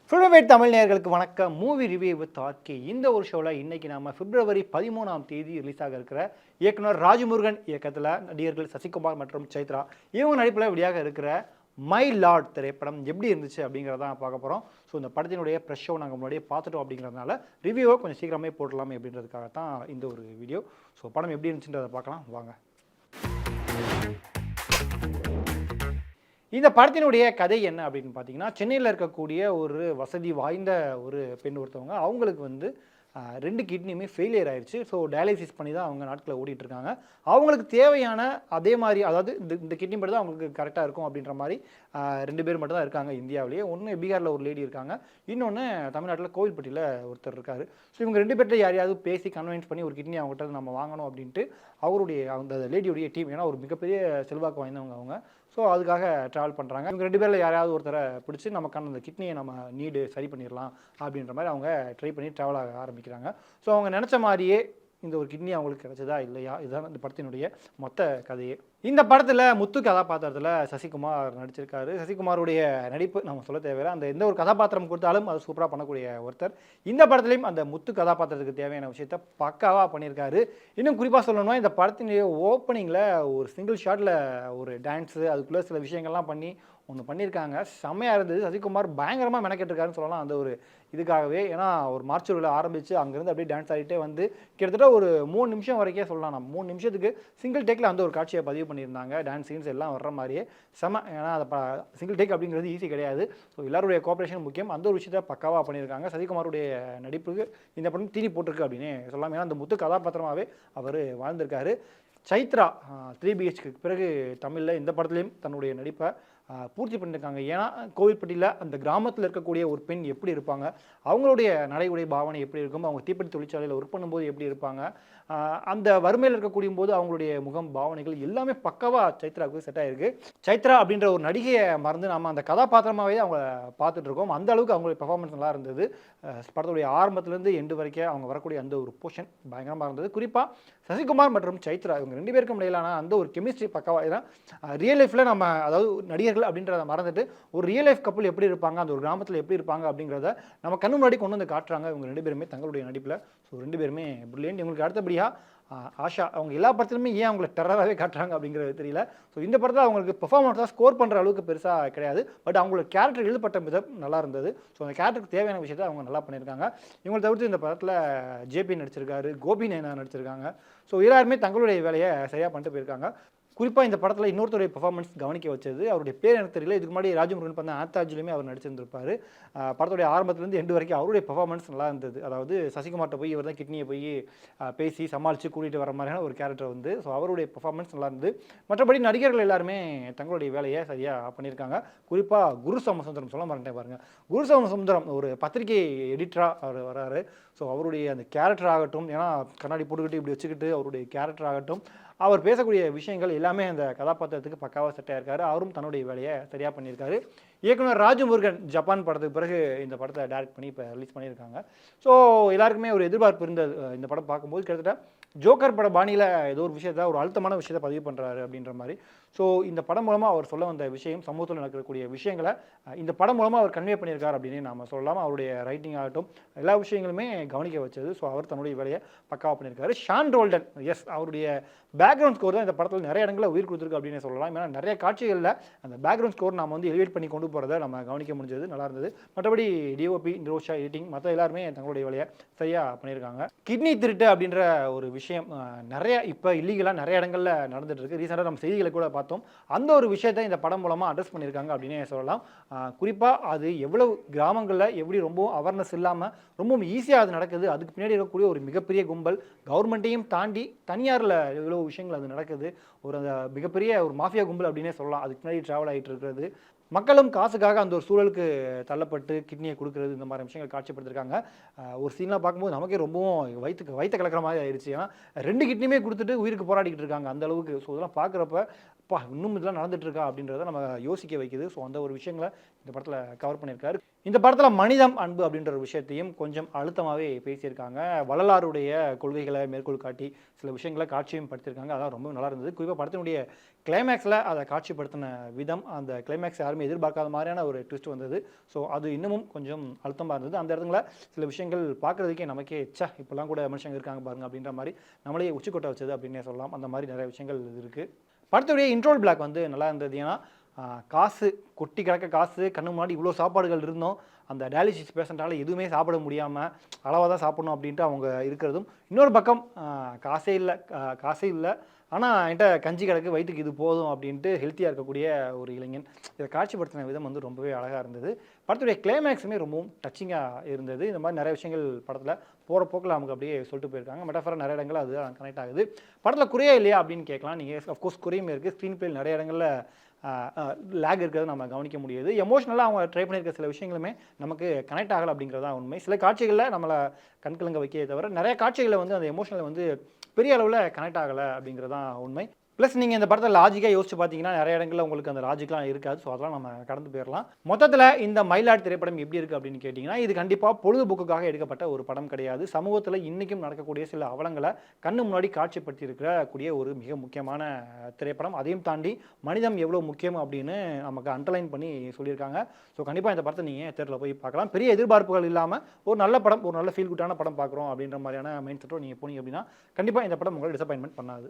ஃபில்மேட் தமிழ் நேயர்களுக்கு வணக்கம். Movie review with RK. இந்த ஒரு ஷோவில் இன்றைக்கி நம்ம பிப்ரவரி 13ஆம் தேதி ரிலீஸ் ஆக இருக்கிற இயக்குனர் ராஜமுருகன் இயக்கத்தில் நடிகர்கள் சசிகுமார் மற்றும் சைத்ரா இவங்க நடிப்பில் வெளியாக இருக்கிற மை லார்ட் திரைப்படம் எப்படி இருந்துச்சு அப்படிங்கிறதான் பார்க்க போகிறோம். ஸோ இந்த படத்தினுடைய ப்ரெஷ் ஷோ நாங்கள் முன்னாடியே பார்த்துட்டோம் அப்படிங்கிறதுனால ரிவ்யூவை கொஞ்சம் சீக்கிரமே போடலாமே அப்படின்றதுக்காக தான் இந்த ஒரு வீடியோ. ஸோ படம் எப்படி இருந்துச்சுன்றதை பார்க்கலாம் வாங்க. இந்த படத்தினுடைய கதை என்ன அப்படின்னு பார்த்தீங்கன்னா, சென்னையில் இருக்கக்கூடிய ஒரு வசதி வாய்ந்த ஒரு பெண் ஒருத்தவங்க, அவங்களுக்கு வந்து 2 கிட்னியுமே ஃபெயிலியர் ஆயிடுச்சு. ஸோ டயாலிசிஸ் பண்ணி தான் அவங்க நாட்களை ஓடிட்டுருக்காங்க. அவங்களுக்கு தேவையான அதே மாதிரி, அதாவது இந்த கிட்னி மட்டும் தான் அவங்களுக்கு கரெக்டாக இருக்கும் அப்படின்ற மாதிரி 2 பேர் மட்டும் தான் இருக்காங்க இந்தியாவிலேயே. ஒன்று பீகாரில் ஒரு லேடி இருக்காங்க, இன்னொன்று தமிழ்நாட்டில் கோவில்பட்டியில் ஒருத்தர் இருக்கார். ஸோ இவங்க 2 பேர்கிட்ட யாரையாவது பேசி கன்வின்ஸ் பண்ணி ஒரு கிட்னி அவங்ககிட்ட நம்ம வாங்கணும் அப்படின்ட்டு அவருடைய அந்த லேடியுடைய டீம், ஏன்னா ஒரு மிகப்பெரிய செல்வாக்கு வாய்ந்தவங்க அவங்க, ஸோ அதுக்காக ட்ராவல் பண்ணுறாங்க. இவங்க 2 பேரில் யாராவது ஒருத்தரை பிடிச்சி நமக்கான அந்த கிட்னியை நம்ம நீடு சரி பண்ணிடலாம் அப்படின்ற மாதிரி அவங்க ட்ரை பண்ணி ட்ராவல் ஆக ஆரம்பிக்கிறாங்க. ஸோ அவங்க நினச்ச மாதிரியே இந்த ஒரு கிட்னி அவங்களுக்கு கிடைச்சதா இல்லையா, இதுதான் இந்த படத்தினுடைய மொத்த கதையே. இந்த படத்தில் முத்து கதாபாத்திரத்தில் சசிகுமார் நடிச்சிருக்காரு. சசிகுமாருடைய நடிப்பு நம்ம சொல்ல தேவையில்லை. அந்த எந்த ஒரு கதாபாத்திரம் கொடுத்தாலும் அது சூப்பராக பண்ணக்கூடிய ஒருத்தர். இந்த படத்துலையும் அந்த முத்து கதாபாத்திரத்துக்கு தேவையான விஷயத்த பக்காவாக பண்ணியிருக்காரு. இன்னும் குறிப்பாக சொல்லணும்னா, இந்த படத்தினுடைய ஓப்பனிங்கில் ஒரு சிங்கிள் ஷாட்டில் ஒரு டான்ஸு, அதுக்குள்ளே சில விஷயங்கள்லாம் பண்ணி ஒன்று பண்ணியிருக்காங்க. செம்மையாக இருந்தது. சசிகுமார் பயங்கரமாக மெனக்கெட்டுருக்காருன்னு சொல்லலாம் அந்த ஒரு இதுக்காகவே. ஏன்னா ஒரு மார்ச்சூரில் ஆரம்பித்து அங்கேருந்து அப்படியே டான்ஸ் ஆகிட்டே வந்து கிட்டத்தட்ட ஒரு 3 நிமிஷம் வரைக்கும் சொல்லலாம். நம்ம 3 நிமிஷத்துக்கு சிங்கிள் டேக்கில் அந்த ஒரு காட்சியை பதிவு பண்ணியிருந்தாங்க. டான்ஸ் சீன்ஸ் எல்லாம் வர்ற மாதிரியே செம. ஏன்னா அதை சிங்கிள் டேக் அப்படிங்கிறது ஈஸி கிடையாது. ஸோ எல்லாருடைய கோஆப்ரேஷன் முக்கியம். அந்த ஒரு விஷயத்தை பக்காவாக பண்ணியிருக்காங்க. சசிகுமாருடைய நடிப்புக்கு இந்த படம் தீனி போட்டிருக்கு அப்படின்னு சொல்லலாம். ஏன்னா அந்த முத்து கதாபாத்திரமாகவே அவர் வாழ்ந்திருக்காரு. சைத்ரா 3 BHக்கு பிறகு தமிழில் இந்த படத்துலையும் தன்னுடைய நடிப்பை பூர்த்தி பண்ணியிருக்காங்க. ஏன்னா கோவில்பட்டியில் அந்த கிராமத்தில் இருக்கக்கூடிய ஒரு பெண் எப்படி இருப்பாங்க, அவங்களுடைய நடை உடை பாவனை எப்படி இருக்கும், அவங்க தீப்பெட்டி தொழிற்சாலையில் ஒர்க் பண்ணும்போது எப்படி இருப்பாங்க, அந்த வறுமையில் இருக்கக்கூடிய போது அவங்களுடைய முகம் பாவனைகள் எல்லாமே பக்காவாக சைத்ராவுக்கு செட் ஆகிருக்கு. சைத்ரா அப்படின்ற ஒரு நடிகையை மறந்து நம்ம அந்த கதாபாத்திரமாகவே அவங்க பார்த்துட்டு இருக்கோம். அந்த அளவுக்கு அவங்களுடைய பெர்ஃபார்மன்ஸ் நல்லா இருந்தது. படத்துடைய ஆரம்பத்துலேருந்து எண்டு வரைக்கும் அவங்க வரக்கூடிய அந்த ஒரு போர்ஷன் பயங்கரமாக இருந்தது. குறிப்பாக சசிகுமார் மற்றும் சைத்ரா இவங்க 2 பேருக்கும் இடையிலான அந்த ஒரு கெமிஸ்ட்ரி பக்காவாக. ஏன்னா ரியல் லைஃப்பில் நம்ம, அதாவது நடிகர்கள் அப்படின்றத மறந்துட்டு ஒரு ரியல் லைஃப் கப்பல் எப்படி இருப்பாங்க, அந்த ஒரு கிராமத்தில் எப்படி இருப்பாங்க அப்படிங்கிறத நம்ம கண்ணு முன்னாடி கொண்டு வந்து காட்டுறாங்க இவங்க 2 பேருமே தங்களுடைய நடிப்பில். ஸோ 2 பேருமே பிரில்லியன்ட். இவங்களுக்கு அடுத்தபடியாக ஆஷா, அவங்க எல்லா படத்துலையுமே ஏன் அவங்களை டெரராகவே காட்டுறாங்க அப்படிங்கிறது தெரியல. ஸோ இந்த படத்தில் அவங்களுக்கு பெர்ஃபார்மன்ஸாக ஸ்கோர் பண்ணுற அளவுக்கு பெருசாக கிடையாது. பட் அவங்களோட கேரக்டர் எழுதப்பட்ட விதம் நல்லா இருந்தது. ஸோ அந்த கேரக்டருக்கு தேவையான விஷயத்தை அவங்க நல்லா பண்ணியிருக்காங்க. இவங்களை தவிர்த்து இந்த படத்தில் ஜேபி நடிச்சிருக்காரு, கோபி நயனா நடிச்சிருக்காங்க. ஸோ எல்லாருமே தங்களுடைய வேலையை சரியாக பண்ணிட்டு போயிருக்காங்க. குறிப்பாக இந்த படத்தில் இன்னொருத்தருடைய பெர்ஃபார்மன்ஸ் கவனிக்க வச்சது, அவருடைய பேர் எனக்கு தெரியல, இதுக்கு முன்னாடி ராஜமுருகன் பண்ண ஆத்தாஜிலுமே அவர் நடிச்சிருந்திருப்பார். படத்துடைய ஆரம்பத்துலேருந்து எண்டு வரைக்கும் அவருடைய பெர்ஃபார்மன்ஸ் நல்லா இருந்தது. அதாவது சசிகுமார்ட்ட போய் இவர் தான் கிட்னியை போய் பேசி சமாளித்து கூட்டிகிட்டு வர மாதிரியான ஒரு கேரக்டர் வந்து, ஸோ அவருடைய பெர்ஃபார்மன்ஸ் நல்லா இருந்தது. மற்றபடி நடிகர்கள் எல்லாருமே தங்களுடைய வேலையை சரியாக பண்ணியிருக்காங்க. குறிப்பாக குரு சோமசுந்தரம் சொல்ல மறந்துட்டேன் பாருங்கள். குரு சோமசுந்தரம் ஒரு பத்திரிகை எடிட்டராக அவர் வராரு. ஸோ அவருடைய அந்த கேரக்டர் ஆகட்டும், ஏன்னா கண்ணாடி போட்டுக்கிட்டு இப்படி வச்சுக்கிட்டு அவருடைய கேரக்டர் ஆகட்டும், அவர் பேசக்கூடிய விஷயங்கள் எல்லாமே அந்த கதாபாத்திரத்துக்கு பக்காவாக செட் ஆகிருக்காரு. அவரும் தன்னுடைய வேலையை சரியாக பண்ணியிருக்காரு. இயக்குனர் ராஜமுருகன் ஜப்பான் படத்துக்கு பிறகு இந்த படத்தை டைரக்ட் பண்ணி இப்போ ரிலீஸ் பண்ணியிருக்காங்க. ஸோ எல்லாருக்குமே ஒரு எதிர்பார்ப்பு இருந்தது. இந்த படம் பார்க்கும்போது கிட்டத்தட்ட ஜோக்கர் பட பாணியில் ஏதோ ஒரு விஷயத்தை, ஒரு அழுத்தமான விஷயத்தை பதிவு பண்ணுறாரு அப்படின்ற மாதிரி. ஸோ இந்த படம் மூலமாக அவர் சொல்ல வந்த விஷயம், சமூகத்தில் நடக்கக்கூடிய விஷயங்களை இந்த படம் மூலமாக அவர் கன்வே பண்ணியிருக்கார் அப்படின்னு நாம் சொல்லலாம். அவருடைய ரைட்டிங் ஆகட்டும் எல்லா விஷயங்களுமே கவனிக்க வச்சது. ஸோ அவர் தன்னுடைய வேலையை பக்காவாக பண்ணியிருக்காரு. ஷான் ரோல்டன், எஸ், அவருடைய பேக்ரவுண்ட் ஸ்கோர் தான் இந்த படத்தில் நிறைய இடங்களில் உயிர் கொடுத்துருக்கு அப்படின்னு சொல்லலாம். ஏன்னா நிறைய காட்சிகளில் அந்த பேக்ரவுண்ட் ஸ்கோர் நம்ம வந்து எலிவேட் பண்ணி கொண்டு போகிறத நம்ம கவனிக்க முடிஞ்சது, நல்லா இருந்தது. மற்றபடி டிஓபி, நிரோஷா, எடிட்டிங், மற்ற எல்லாருமே தங்களுடைய வேலையை சரியாக பண்ணியிருக்காங்க. கிட்னி திருட்டு அப்படின்ற ஒரு விஷயம் நிறைய இப்போ இல்லீகலாக நிறைய இடங்களில் நடந்துட்டு இருக்கு. ரீசெண்டாக நம்ம செய்திகளை கூட பார்த்தோம். அந்த ஒரு விஷயத்தை இந்த படம் மூலமாக அட்ரஸ் பண்ணியிருக்காங்க அப்படின்னே சொல்லலாம். குறிப்பாக அது எவ்வளவு கிராமங்களில் எப்படி ரொம்ப அவேர்னஸ் இல்லாமல் ரொம்ப ஈஸியாக அது நடக்குது, அதுக்கு பின்னாடி இருக்கக்கூடிய ஒரு மிகப்பெரிய கும்பல், கவர்மெண்ட்டையும் தாண்டி தனியாரில் எவ்வளோ விஷயங்கள் அது நடக்குது, ஒரு அந்த மிகப்பெரிய ஒரு மாஃபியா கும்பல் அப்படின்னே சொல்லலாம். அதுக்கு பின்னாடி ட்ராவல் ஆகிட்டு இருக்கிறது, மக்களும் காசுக்காக அந்த ஒரு சூழலுக்கு தள்ளப்பட்டு கிட்னியை கொடுக்குறது, இந்த மாதிரி விஷயங்கள் காட்சிப்படுத்திருக்காங்க. ஒரு சீன்லாம் பார்க்கும்போது நமக்கே ரொம்பவும் வயிற்ற கலக்கிற மாதிரி ஆயிடுச்சு. ஏன்னா 2 கிட்னியுமே கொடுத்துட்டு உயிருக்கு போராடிக்கிட்டு இருக்காங்க அந்த அளவுக்கு. ஸோ இதெல்லாம் பார்க்குறப்ப இன்னும் இதெல்லாம் நடந்துட்டு இருக்கா அப்படின்றத நம்ம யோசிக்க வைக்குது. ஸோ அந்த ஒரு விஷயங்களை இந்த படத்தில் கவர் பண்ணியிருக்காரு. இந்த படத்துல மனிதம், அன்பு அப்படின்ற ஒரு விஷயத்தையும் கொஞ்சம் அழுத்தமாவே பேசியிருக்காங்க. வள்ளலாருடைய கொள்கைகள மேற்கோள் காட்டி சில விஷயங்கள காட்சியும் படுத்தியிருக்காங்க. அதெல்லாம் ரொம்பவே நல்லா இருந்தது. குறிப்பா படத்தினுடைய கிளைமேக்ஸ்ல அத காட்சிப்படுத்தின விதம், அந்த கிளைமேக்ஸ் யாருமே எதிர்பார்க்காத மாரியான ஒரு ட்விஸ்ட் வந்தது. ஸோ அது இன்னமும் கொஞ்சம் அழுத்தமா இருந்தது. அந்த இடத்துல சில விஷயங்கள் பார்க்குறதுக்கே நமக்கே இப்படிலாம் கூட மனுஷங்க இருக்காங்க பாருங்க அப்படின்ற மாரி நம்மளே உச்சி கொட்ட வச்சது அப்படின்னே சொல்லலாம். அந்த மாரி நிறைய விஷயங்கள் இருக்கு. படத்துடைய இன்ட்ரோல் பிளாக் வந்து நல்லா இருந்தது. ஏன்னா காசு கொட்டி கிடக்க காசு, கண்ணு முன்னாடி இவ்வளோ சாப்பாடுகள் இருந்தும், அந்த டயாலிசிஸ் பேஷண்ட்டால எதுவுமே சாப்பிட முடியாம, அளவா தான் சாப்பிடணும் அப்படின்ட்டு அவங்க இருக்கிறதும். இன்னொரு பக்கம் காசே இல்ல. ஆனா என்ட்ட கஞ்சி கிடக்கு, வயித்துக்கு இது போதும் அப்படின்ட்டு ஹெல்த்தியா இருக்கக்கூடிய ஒரு இளைஞன். இத காட்சிப்படுத்தின விதம் வந்து ரொம்பவே அழகா இருந்தது. படத்துடைய கிளைமேக்ஸுமே ரொம்பவும் டச்சிங்கா இருந்தது. இந்த மாரி நிறைய விஷயங்கள் படத்துல போற போக்குல நமக்கு அப்படியே சொல்லிட்டு போயிருக்காங்க. மெட்டாஃபரா நிறைய இடங்கள்ல அது கனெக்ட் ஆகுது. படத்துல குறையே இல்லையா அப்படின்னு கேட்கலாம். நீங்க ஆஃப்கோர்ஸ் குறையும் இருக்கு. ஸ்க்ரீன் பிளேல நிறைய இடங்கள்ல லேக் இருக்கிறத நம்ம கவனிக்க முடியுது. எமோஷனலா அவங்க ட்ரை பண்ணியிருக்க சில விஷயங்களுமே நமக்கு கனெக்ட் ஆகல அப்படிங்கிறது தான் உண்மை. சில காட்சிகள்ல நம்மள கண்கலங்க வைக்கிறதே தவிர, நிறைய காட்சிகள்ல வந்து அந்த எமோஷனல் வந்து பெரிய அளவுல கனெக்ட் ஆகல அப்படிங்கிறது தான் உண்மை. பிளஸ் நீங்க இந்த படத்த லாஜிக்கா யோசிச்சு பார்த்தீங்கன்னா, நிறைய இடங்கள்ல உங்களுக்கு அந்த லாஜிக்லாம் இருக்காது. ஸோ அதெல்லாம் நம்ம கடந்து போயிரலாம். மொத்தத்துல இந்த மயிலாட் திரைப்படம் எப்படி இருக்கு அப்படின்னு கேட்டீங்கன்னா, இது கண்டிப்பா பொழுதுபோக்குக்காக எடுக்கப்பட்ட ஒரு படம் கிடையாது. சமூகத்துல இன்னைக்கும் நடக்கக்கூடிய சில அவலங்கள கண்ணு முன்னாடி காட்சிப்படுத்தி இருக்கக்கூடிய ஒரு மிக முக்கியமான திரைப்படம். அதையும் தாண்டி மனிதம் எவ்வளோ முக்கியம் அப்படின்னு நமக்கு அண்டர்லைன் பண்ணி சொல்லியிருக்காங்க. ஸோ கண்டிப்பா இந்த படத்த நீங்க தியேட்டர்ல போய் பார்க்கலாம். பெரிய எதிர்பார்ப்புகள் இல்லாம ஒரு நல்ல படம், ஒரு நல்ல ஃபீல் குட்டான படம் பார்க்குறோம் அப்படின்ற மாதிரியான மைண்ட் செட்டோட நீங்க போனீங்க அப்படின்னா, கண்டிப்பா இந்த படம் உங்கள டிசப்பாயின்ட்மென்ட் பண்ணாது.